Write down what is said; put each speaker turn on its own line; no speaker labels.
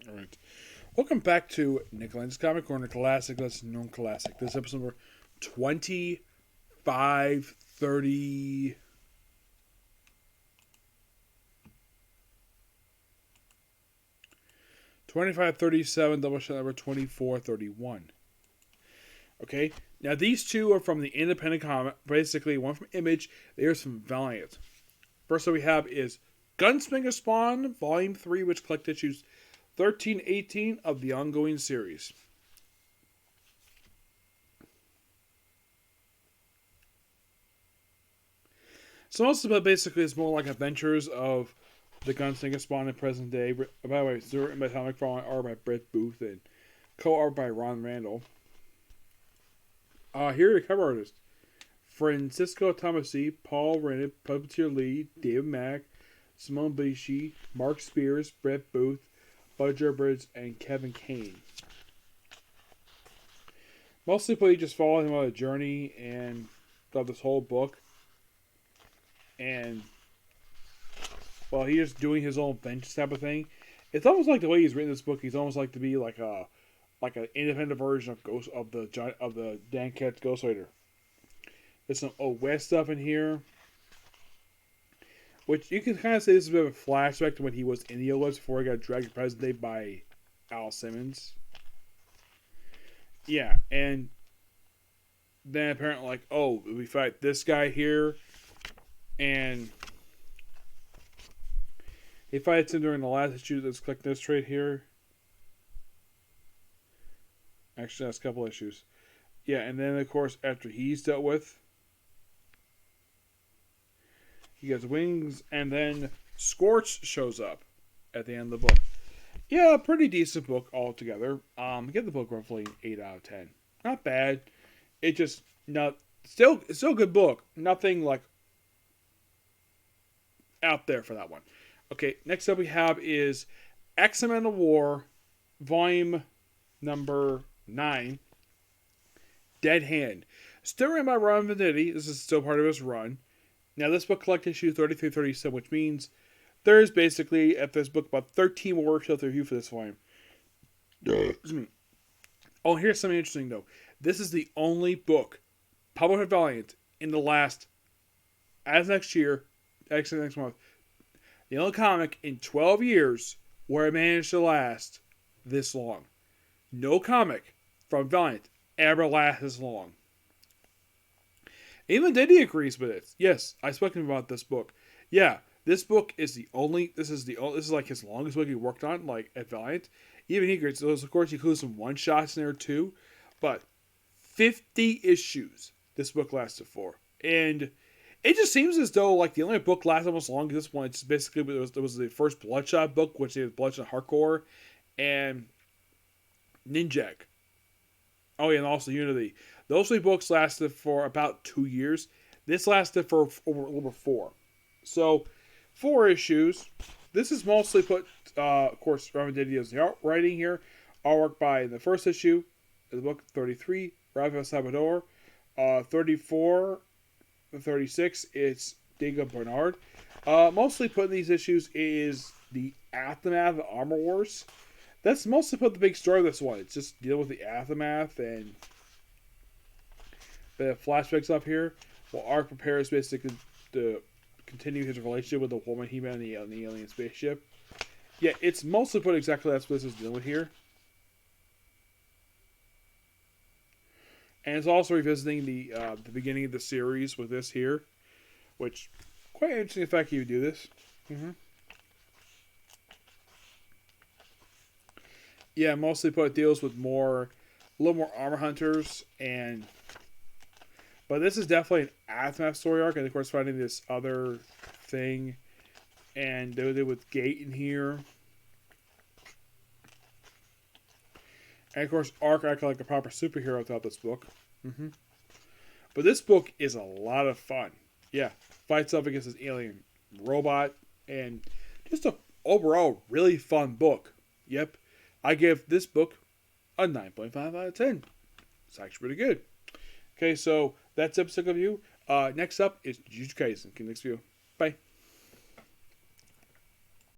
Alright. Welcome back to Lenz's Comic Corner Classic, Lesson Known Classic. This is episode number 2530. 2537, Doubleshot number 2431. Okay, now these two are from the independent comic. Basically, one from Image, the other from Valiant. First one we have is Gunslinger Spawn, Volume 3, which collect issues 13-18 of the ongoing series. So most of it basically is more like adventures of the Gunslinger Spawn in present day. By the way, it's written by Tom McFarlane, art by Brett Booth, and co-art by Ron Randall. Here are the cover artists: Francisco Tomasi, Paul Rennet, Puppeteer Lee, David Mack, Simone Bishi, Mark Spears, Brett Booth, Bud Bridge, and Kevin Kane. Mostly, you just follow him on a journey and throughout this whole book. And well, he's just doing his own venture type of thing. It's almost like the way he's written this book. He's almost like to be like an independent version of the Dan Katz Ghost Rider. There's some Old West stuff in here, which you can kind of say this is a bit of a flashback to when he was in the Old West before he got dragged to present day by Al Simmons. Yeah, and then apparently we fight this guy here, and he fights him during the last issue. Let's click this trade here. Actually, that's a couple issues. Yeah, and then of course after he's dealt with, he gets wings, and then Scorch shows up at the end of the book. Yeah, pretty decent book altogether. Give the book roughly an 8 out of 10. Not bad. It's still a good book. Nothing like out there for that one. Okay, next up we have is X-Men Manowar, volume number 9, Dead Hand. Still written by Ron Venditti. This is still part of his run. Now, this book collects issue 33-37, which means there's basically, at this book, about 13 more workshops to review for this volume. Excuse me. Oh, here's something interesting, though. This is the only book published by Valiant in the last, as next year, actually next month, the only comic in 12 years where it managed to last this long. No comic from Valiant ever lasts this long. Even Diddy agrees with it. Yes, I've spoken about this book. Yeah, this book is this is like his longest book he worked on, like at Valiant. Even he agrees. So, of course, he includes some one shots in there too, but 50 issues this book lasted for, and it just seems as though like the only book lasts almost as long as this one. It's basically it was the first Bloodshot book, which is Bloodshot Hardcore, and Ninjak. Oh yeah, and also Unity. Those three books lasted for about 2 years. This lasted for over 4. So, 4 issues. This is mostly put, of course, Robin Didio's writing here. Artwork by the first issue of the book, 33, Rafael Salvador. 34, 36, it's Diego Bernard. Mostly put in these issues is the aftermath of Armor Wars. That's mostly put the big story of this one. It's just deal with the aftermath and the flashbacks up here. While Ark prepares basically to continue his relationship with the woman he met on the alien spaceship. Yeah, it's mostly put exactly that's what this is dealing with here. And it's also revisiting the beginning of the series with this here, which quite interesting the fact he would do this. Yeah, mostly put deals with a little more armor hunters, but this is definitely an aftermath story arc, and of course finding this other thing, and they did with Gate in here, and of course Ark acted like a proper superhero throughout this book. But this book is a lot of fun. Yeah, fights up against this alien robot, and just a overall really fun book. Yep. I give this book a 9.5 out of 10. It's actually pretty good. Okay, so that's episode review. Next up is Jujutsu Kaisen. Next view. Bye.